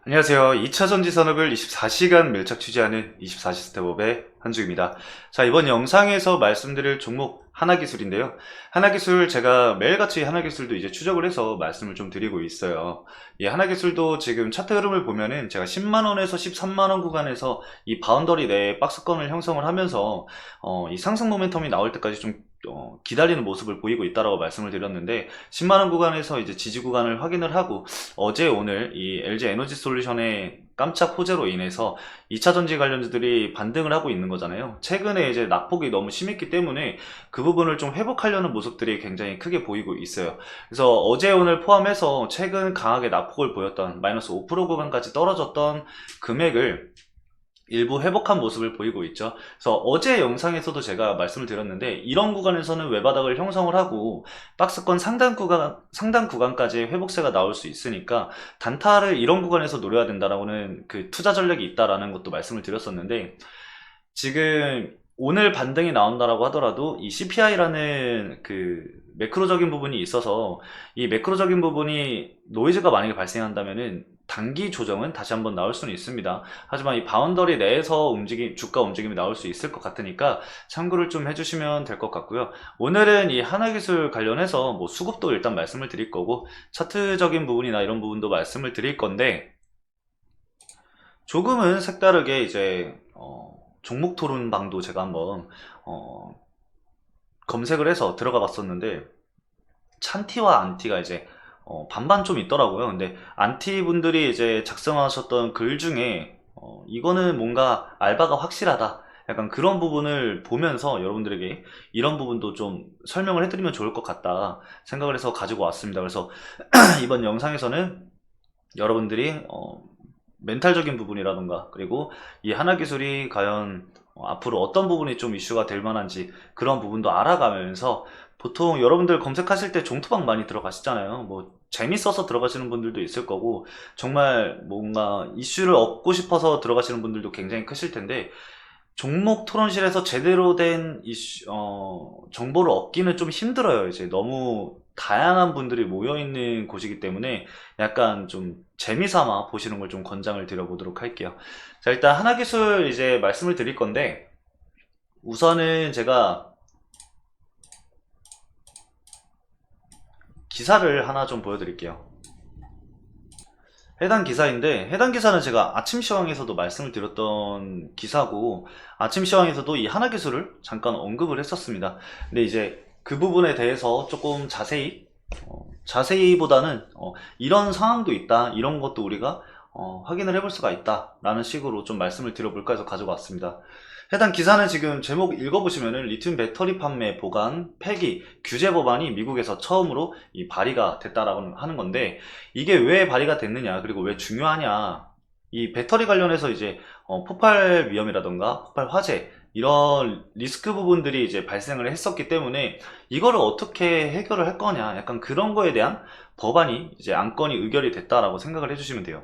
안녕하세요. 2차 전지 산업을 24시간 밀착 취재하는 24시 스텝업의 한주입니다. 자, 이번 영상에서 말씀드릴 종목 하나기술인데요. 하나기술 제가 매일같이 하나기술도 이제 추적을 해서 말씀을 좀 드리고 있어요. 이 하나기술도 지금 차트 흐름을 보면은 제가 10만원에서 13만원 구간에서 이 바운더리 내에 박스권을 형성을 하면서 이 상승 모멘텀이 나올 때까지 좀 기다리는 모습을 보이고 있다라고 말씀을 드렸는데 10만원 구간에서 이제 지지 구간을 확인을 하고 어제 오늘 이 LG 에너지 솔루션의 깜짝 호재로 인해서 2차 전지 관련주들이 반등을 하고 있는 거잖아요. 최근에 이제 낙폭이 너무 심했기 때문에 그 부분을 좀 회복하려는 모습들이 굉장히 크게 보이고 있어요. 그래서 어제 오늘 포함해서 최근 강하게 낙폭을 보였던 마이너스 5% 구간까지 떨어졌던 금액을 일부 회복한 모습을 보이고 있죠. 그래서 어제 영상에서도 제가 말씀을 드렸는데 이런 구간에서는 외바닥을 형성을 하고 박스권 상단 구간까지 회복세가 나올 수 있으니까 단타를 이런 구간에서 노려야 된다라고는 그 투자 전략이 있다라는 것도 말씀을 드렸었는데 지금 오늘 반등이 나온다라고 하더라도 이 CPI라는 그 매크로적인 부분이 있어서 이 매크로적인 부분이 노이즈가 만약에 발생한다면은 단기 조정은 다시 한번 나올 수는 있습니다. 하지만 이 바운더리 내에서 주가 움직임이 나올 수 있을 것 같으니까 참고를 좀 해주시면 될 것 같고요. 오늘은 이 하나기술 관련해서 뭐 수급도 일단 말씀을 드릴 거고 차트적인 부분이나 이런 부분도 말씀을 드릴 건데 조금은 색다르게 이제 종목 토론방도 제가 한번 검색을 해서 들어가 봤었는데 찬티와 안티가 이제 반반 좀 있더라고요. 근데 안티 분들이 이제 작성하셨던 글 중에 이거는 뭔가 알바가 확실하다, 약간 그런 부분을 보면서 여러분들에게 이런 부분도 좀 설명을 해드리면 좋을 것 같다 생각을 해서 가지고 왔습니다. 그래서 이번 영상에서는 여러분들이 멘탈적인 부분이라던가 그리고 이 하나기술이 과연 앞으로 어떤 부분이 좀 이슈가 될 만한지 그런 부분도 알아가면서, 보통 여러분들 검색하실 때 종토방 많이 들어가시잖아요. 뭐 재밌어서 들어가시는 분들도 있을 거고 정말 뭔가 이슈를 얻고 싶어서 들어가시는 분들도 굉장히 크실 텐데 종목 토론실에서 제대로 된 정보를 얻기는 좀 힘들어요. 이제 너무 다양한 분들이 모여있는 곳이기 때문에 약간 좀 재미삼아 보시는 걸 좀 권장을 드려보도록 할게요. 자, 일단 하나기술 이제 말씀을 드릴 건데 우선은 제가 기사를 하나 좀 보여드릴게요. 해당 기사인데 해당 기사는 제가 아침 시황에서도 말씀을 드렸던 기사고 아침 시황에서도 이 하나기술을 잠깐 언급을 했었습니다. 근데 이제 그 부분에 대해서 조금 자세히보다는 이런 상황도 있다, 이런 것도 우리가 확인을 해볼 수가 있다 라는 식으로 좀 말씀을 드려볼까 해서 가지고 왔습니다. 해당 기사는 지금 제목 읽어보시면은 리튬 배터리 판매 보관 폐기 규제 법안이 미국에서 처음으로 이 발의가 됐다라고 하는 건데, 이게 왜 발의가 됐느냐 그리고 왜 중요하냐, 이 배터리 관련해서 이제 폭발 위험이라던가 폭발 화재 이런 리스크 부분들이 이제 발생을 했었기 때문에 이거를 어떻게 해결을 할 거냐, 약간 그런 거에 대한 법안이 이제 안건이 의결이 됐다라고 생각을 해주시면 돼요.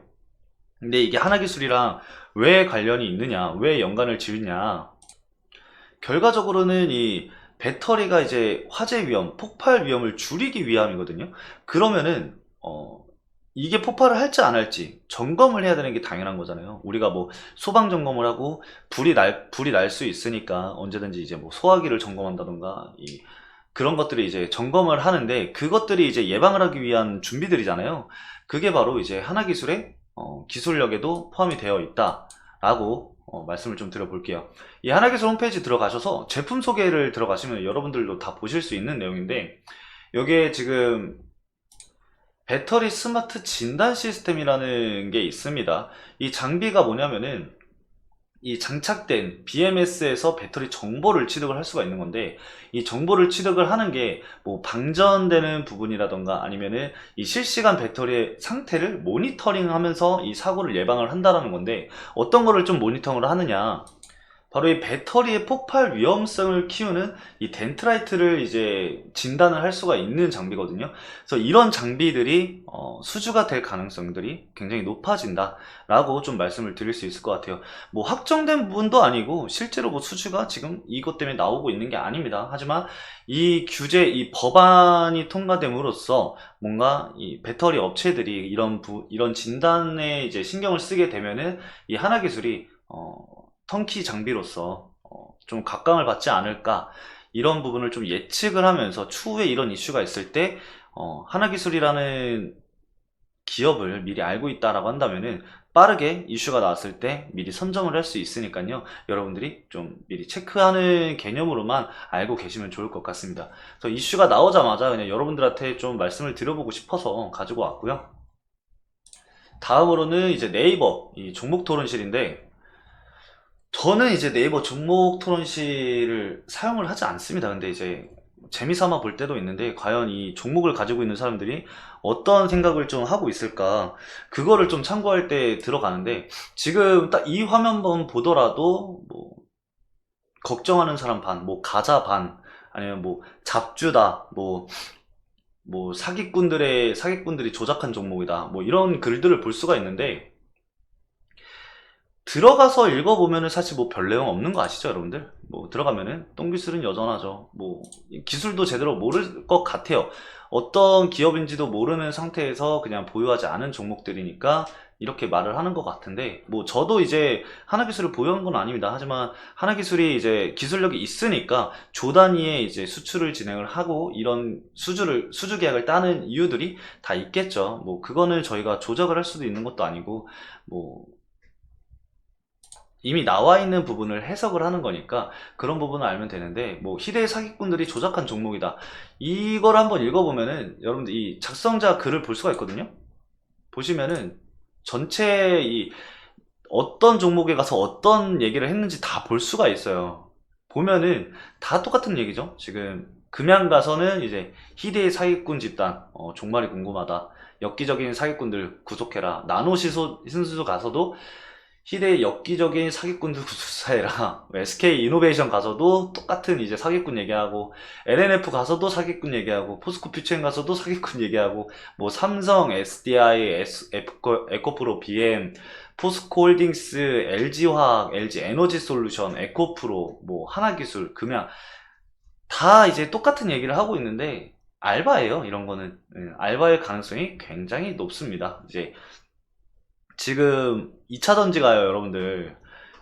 근데 이게 하나기술이랑 왜 관련이 있느냐, 왜 연관을 지으냐, 결과적으로는 이 배터리가 이제 화재 위험, 폭발 위험을 줄이기 위함이거든요. 그러면은 이게 폭발을 할지 안 할지 점검을 해야 되는 게 당연한 거잖아요. 우리가 뭐 소방 점검을 하고 불이 날 수 있으니까 언제든지 이제 뭐 소화기를 점검한다던가 그런 것들이 이제 점검을 하는데, 그것들이 이제 예방을 하기 위한 준비들이잖아요. 그게 바로 이제 하나기술의 기술력에도 포함이 되어 있다라고 말씀을 좀 드려볼게요. 이 하나기술 홈페이지 들어가셔서 제품 소개를 들어가시면 여러분들도 다 보실 수 있는 내용인데, 여기에 지금 배터리 스마트 진단 시스템이라는 게 있습니다. 이 장비가 뭐냐면은 이 장착된 BMS에서 배터리 정보를 취득을 할 수가 있는 건데, 이 정보를 취득을 하는 게 뭐 방전되는 부분이라던가 아니면은 이 실시간 배터리의 상태를 모니터링 하면서 이 사고를 예방을 한다라는 건데, 어떤 거를 좀 모니터링을 하느냐, 바로 이 배터리의 폭발 위험성을 키우는 이 덴트라이트를 이제 진단을 할 수가 있는 장비거든요. 그래서 이런 장비들이 수주가 될 가능성들이 굉장히 높아진다라고 좀 말씀을 드릴 수 있을 것 같아요. 뭐 확정된 부분도 아니고 실제로 뭐 수주가 지금 이것 때문에 나오고 있는 게 아닙니다. 하지만 이 규제, 이 법안이 통과됨으로써 뭔가 이 배터리 업체들이 이런 진단에 이제 신경을 쓰게 되면은 이 하나 기술이 턴키 장비로서 좀 각광을 받지 않을까, 이런 부분을 좀 예측을 하면서 추후에 이런 이슈가 있을 때 하나기술이라는 기업을 미리 알고 있다라고 한다면은 빠르게 이슈가 나왔을 때 미리 선점을 할 수 있으니까요. 여러분들이 좀 미리 체크하는 개념으로만 알고 계시면 좋을 것 같습니다. 그래서 이슈가 나오자마자 그냥 여러분들한테 좀 말씀을 드려보고 싶어서 가지고 왔고요. 다음으로는 이제 네이버 이 종목 토론실인데, 저는 이제 네이버 종목 토론실을 사용을 하지 않습니다. 근데 이제 재미삼아 볼 때도 있는데, 과연 이 종목을 가지고 있는 사람들이 어떤 생각을 좀 하고 있을까, 그거를 좀 참고할 때 들어가는데, 지금 딱 이 화면만 보더라도 뭐 걱정하는 사람 반, 뭐 가자 반, 아니면 뭐 잡주다, 뭐 사기꾼들이 조작한 종목이다, 뭐 이런 글들을 볼 수가 있는데, 들어가서 읽어보면은 사실 뭐 별 내용 없는 거 아시죠, 여러분들? 뭐 들어가면은 똥기술은 여전하죠. 뭐 기술도 제대로 모를 것 같아요. 어떤 기업인지도 모르는 상태에서 그냥 보유하지 않은 종목들이니까 이렇게 말을 하는 것 같은데, 뭐 저도 이제 하나기술을 보유한 건 아닙니다. 하지만 하나기술이 이제 기술력이 있으니까 조 단위의 이제 수출을 진행을 하고 이런 수주 계약을 따는 이유들이 다 있겠죠. 뭐 그거는 저희가 조작을 할 수도 있는 것도 아니고, 뭐 이미 나와 있는 부분을 해석을 하는 거니까 그런 부분을 알면 되는데, 뭐 희대의 사기꾼들이 조작한 종목이다, 이걸 한번 읽어보면은 여러분들 이 작성자 글을 볼 수가 있거든요. 보시면은 전체 이 어떤 종목에 가서 어떤 얘기를 했는지 다 볼 수가 있어요. 보면은 다 똑같은 얘기죠. 지금 금양 가서는 이제 희대의 사기꾼 집단, 종말이 궁금하다, 엽기적인 사기꾼들 구속해라. 신수소 가서도 희대의 엽기적인 사기꾼들 구속사해라. SK 이노베이션 가서도 똑같은 이제 사기꾼 얘기하고, LNF 가서도 사기꾼 얘기하고, 포스코 퓨처엔 가서도 사기꾼 얘기하고, 뭐 삼성, SDI, 에코프로, BM, 포스코홀딩스, LG화학, LG에너지솔루션, 에코프로, 뭐 하나기술, 금양, 다 이제 똑같은 얘기를 하고 있는데 알바예요. 이런 거는 알바의 가능성이 굉장히 높습니다. 이제 지금 2차 전지가요, 여러분들.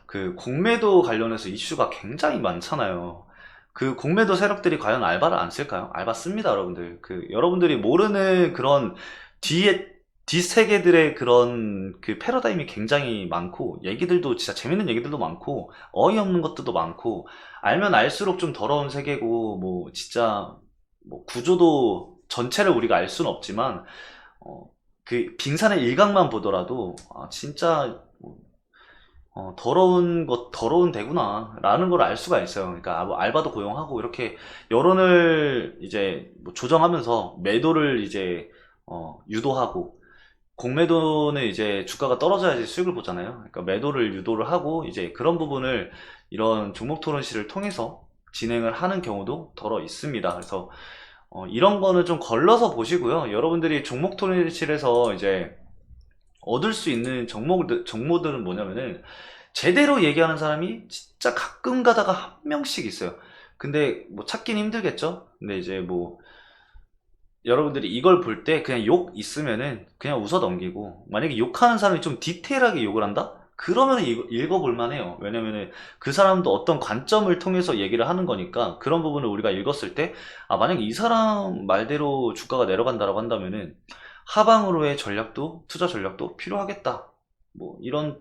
그 공매도 관련해서 이슈가 굉장히 많잖아요. 그 공매도 세력들이 과연 알바를 안 쓸까요? 알바 씁니다, 여러분들. 그 여러분들이 모르는 그런 뒤에 뒷세계들의 그런 그 패러다임이 굉장히 많고, 얘기들도 진짜 재밌는 얘기들도 많고, 어이없는 것들도 많고, 알면 알수록 좀 더러운 세계고, 뭐 진짜 뭐 구조도 전체를 우리가 알 수는 없지만, 어, 그 빙산의 일각만 보더라도 진짜 더러운 데구나 라는 걸 알 수가 있어요. 그러니까 뭐 알바도 고용하고 이렇게 여론을 이제 뭐 조정하면서 매도를 이제 유도하고, 공매도는 이제 주가가 떨어져야지 수익을 보잖아요. 그러니까 매도를 유도를 하고 이제 그런 부분을 이런 종목 토론실을 통해서 진행을 하는 경우도 더러 있습니다. 그래서 이런 거는 좀 걸러서 보시고요. 여러분들이 종목 토론실에서 이제 얻을 수 있는 정보들은 뭐냐면은, 제대로 얘기하는 사람이 진짜 가끔 가다가 한 명씩 있어요. 근데 뭐 찾기는 힘들겠죠? 근데 이제 뭐 여러분들이 이걸 볼 때 그냥 욕 있으면은 그냥 웃어 넘기고, 만약에 욕하는 사람이 좀 디테일하게 욕을 한다? 그러면 읽어볼 만해요. 왜냐면은 그 사람도 어떤 관점을 통해서 얘기를 하는 거니까, 그런 부분을 우리가 읽었을 때 만약에 이 사람 말대로 주가가 내려간다라고 한다면은 하방으로의 전략도, 투자 전략도 필요하겠다, 뭐 이런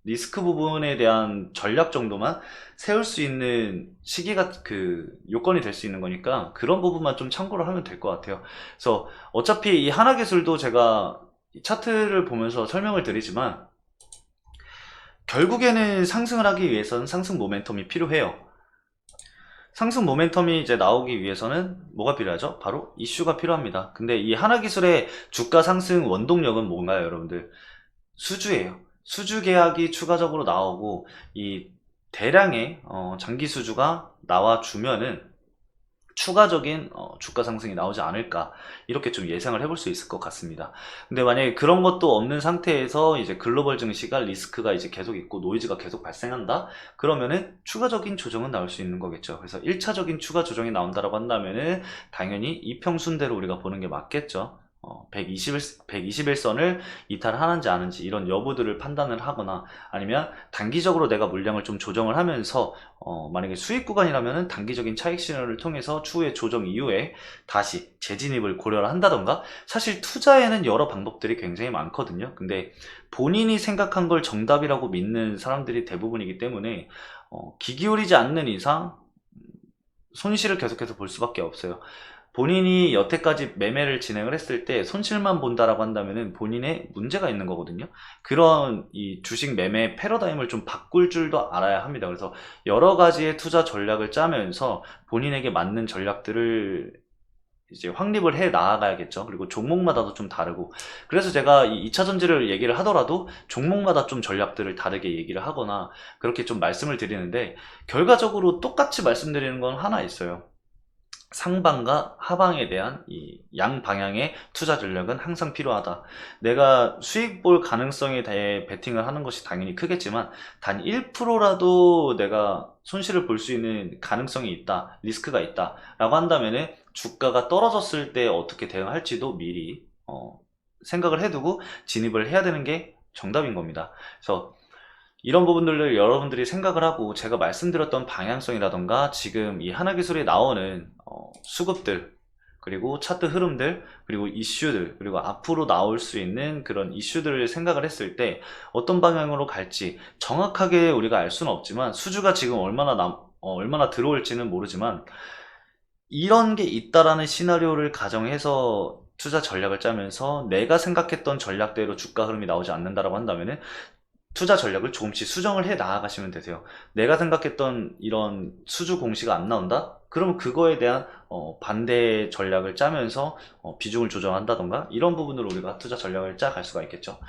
리스크 부분에 대한 전략 정도만 세울 수 있는 시기가 그 요건이 될 수 있는 거니까, 그런 부분만 좀 참고를 하면 될 것 같아요. 그래서 어차피 이 하나기술도 제가 이 차트를 보면서 설명을 드리지만, 결국에는 상승을 하기 위해서는 상승 모멘텀이 필요해요. 상승 모멘텀이 이제 나오기 위해서는 뭐가 필요하죠? 바로 이슈가 필요합니다. 근데 이 하나기술의 주가 상승 원동력은 뭔가요, 여러분들? 수주예요. 수주 계약이 추가적으로 나오고, 이 대량의 장기 수주가 나와주면은 추가적인 주가 상승이 나오지 않을까, 이렇게 좀 예상을 해볼 수 있을 것 같습니다. 근데 만약에 그런 것도 없는 상태에서 이제 글로벌 증시가 리스크가 이제 계속 있고 노이즈가 계속 발생한다, 그러면은 추가적인 조정은 나올 수 있는 거겠죠. 그래서 1차적인 추가 조정이 나온다라고 한다면은 당연히 이평순대로 우리가 보는 게 맞겠죠. 121선을 이탈하는지 아닌지 이런 여부들을 판단을 하거나, 아니면 단기적으로 내가 물량을 좀 조정을 하면서 만약에 수익 구간이라면 단기적인 차익 신호를 통해서 추후에 조정 이후에 다시 재진입을 고려를 한다던가. 사실 투자에는 여러 방법들이 굉장히 많거든요. 근데 본인이 생각한 걸 정답이라고 믿는 사람들이 대부분이기 때문에 귀 기울이지 않는 이상 손실을 계속해서 볼 수밖에 없어요. 본인이 여태까지 매매를 진행을 했을 때 손실만 본다라고 한다면은 본인의 문제가 있는 거거든요. 그런 이 주식 매매 패러다임을 좀 바꿀 줄도 알아야 합니다. 그래서 여러 가지의 투자 전략을 짜면서 본인에게 맞는 전략들을 이제 확립을 해 나아가야겠죠. 그리고 종목마다도 좀 다르고. 그래서 제가 이 2차 전지를 얘기를 하더라도 종목마다 좀 전략들을 다르게 얘기를 하거나 그렇게 좀 말씀을 드리는데, 결과적으로 똑같이 말씀드리는 건 하나 있어요. 상방과 하방에 대한 이 양방향의 투자 전략은 항상 필요하다. 내가 수익 볼 가능성에 대해 베팅을 하는 것이 당연히 크겠지만, 단 1%라도 내가 손실을 볼 수 있는 가능성이 있다, 리스크가 있다 라고 한다면은 주가가 떨어졌을 때 어떻게 대응할지도 미리 생각을 해두고 진입을 해야 되는 게 정답인 겁니다. 그래서 이런 부분들을 여러분들이 생각을 하고, 제가 말씀드렸던 방향성이라던가 지금 이 하나기술에 나오는 수급들, 그리고 차트 흐름들, 그리고 이슈들, 그리고 앞으로 나올 수 있는 그런 이슈들을 생각을 했을 때 어떤 방향으로 갈지 정확하게 우리가 알 수는 없지만, 수주가 지금 얼마나 들어올지는 모르지만, 이런 게 있다라는 시나리오를 가정해서 투자 전략을 짜면서 내가 생각했던 전략대로 주가 흐름이 나오지 않는다라고 한다면은 투자 전략을 조금씩 수정을 해 나아가시면 되세요. 내가 생각했던 이런 수주 공시가 안 나온다? 그러면 그거에 대한 반대 전략을 짜면서 비중을 조정한다던가, 이런 부분으로 우리가 투자 전략을 짜 갈 수가 있겠죠.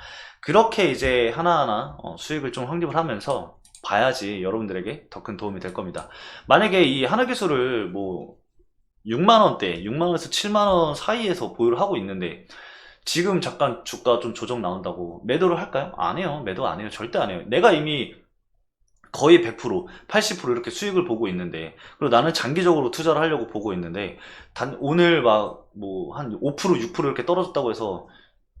그렇게 이제 하나하나 수익을 좀 확립을 하면서 봐야지 여러분들에게 더 큰 도움이 될 겁니다. 만약에 이 하나기술을 뭐 6만원대, 6만원에서 7만원 사이에서 보유를 하고 있는데 지금 잠깐 주가 좀 조정 나온다고 매도를 할까요? 안 해요. 매도 안 해요. 절대 안 해요. 내가 이미 거의 100%, 80% 이렇게 수익을 보고 있는데, 그리고 나는 장기적으로 투자를 하려고 보고 있는데, 오늘 막 뭐 한 5%, 6% 이렇게 떨어졌다고 해서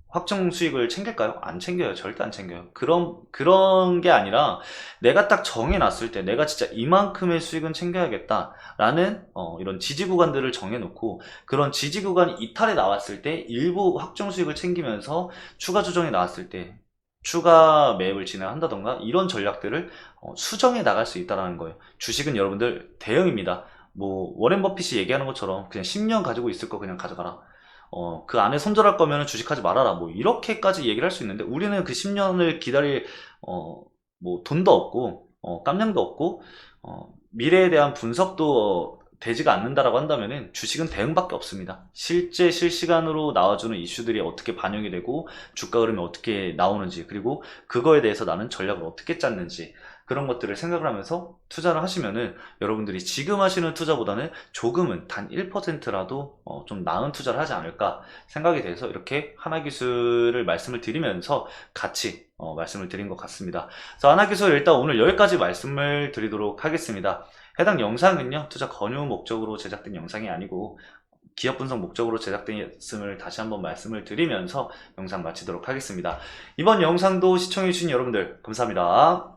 확정 수익을 챙길까요? 안 챙겨요. 절대 안 챙겨요. 그런 게 아니라, 내가 딱 정해놨을 때, 내가 진짜 이만큼의 수익은 챙겨야겠다라는, 이런 지지 구간들을 정해놓고, 그런 지지 구간이 이탈에 나왔을 때, 일부 확정 수익을 챙기면서, 추가 조정이 나왔을 때, 추가 매입을 진행한다던가, 이런 전략들을 수정해 나갈 수 있다는 거예요. 주식은 여러분들 대형입니다. 뭐, 워렌 버핏이 얘기하는 것처럼, 그냥 10년 가지고 있을 거 그냥 가져가라. 그 안에 손절할 거면 주식하지 말아라. 뭐, 이렇게까지 얘기를 할 수 있는데, 우리는 그 10년을 기다릴, 뭐, 돈도 없고, 깜냥도 없고, 미래에 대한 분석도 되지가 않는다라고 한다면은 주식은 대응밖에 없습니다. 실제 실시간으로 나와주는 이슈들이 어떻게 반영이 되고, 주가 흐름이 어떻게 나오는지, 그리고 그거에 대해서 나는 전략을 어떻게 짰는지, 그런 것들을 생각을 하면서 투자를 하시면은 여러분들이 지금 하시는 투자보다는 조금은 단 1%라도 좀 나은 투자를 하지 않을까 생각이 돼서 이렇게 하나기술을 말씀을 드리면서 같이 말씀을 드린 것 같습니다. 그래서 하나기술 일단 오늘 여기까지 말씀을 드리도록 하겠습니다. 해당 영상은요, 투자 권유 목적으로 제작된 영상이 아니고 기업 분석 목적으로 제작됐음을 다시 한번 말씀을 드리면서 영상 마치도록 하겠습니다. 이번 영상도 시청해주신 여러분들 감사합니다.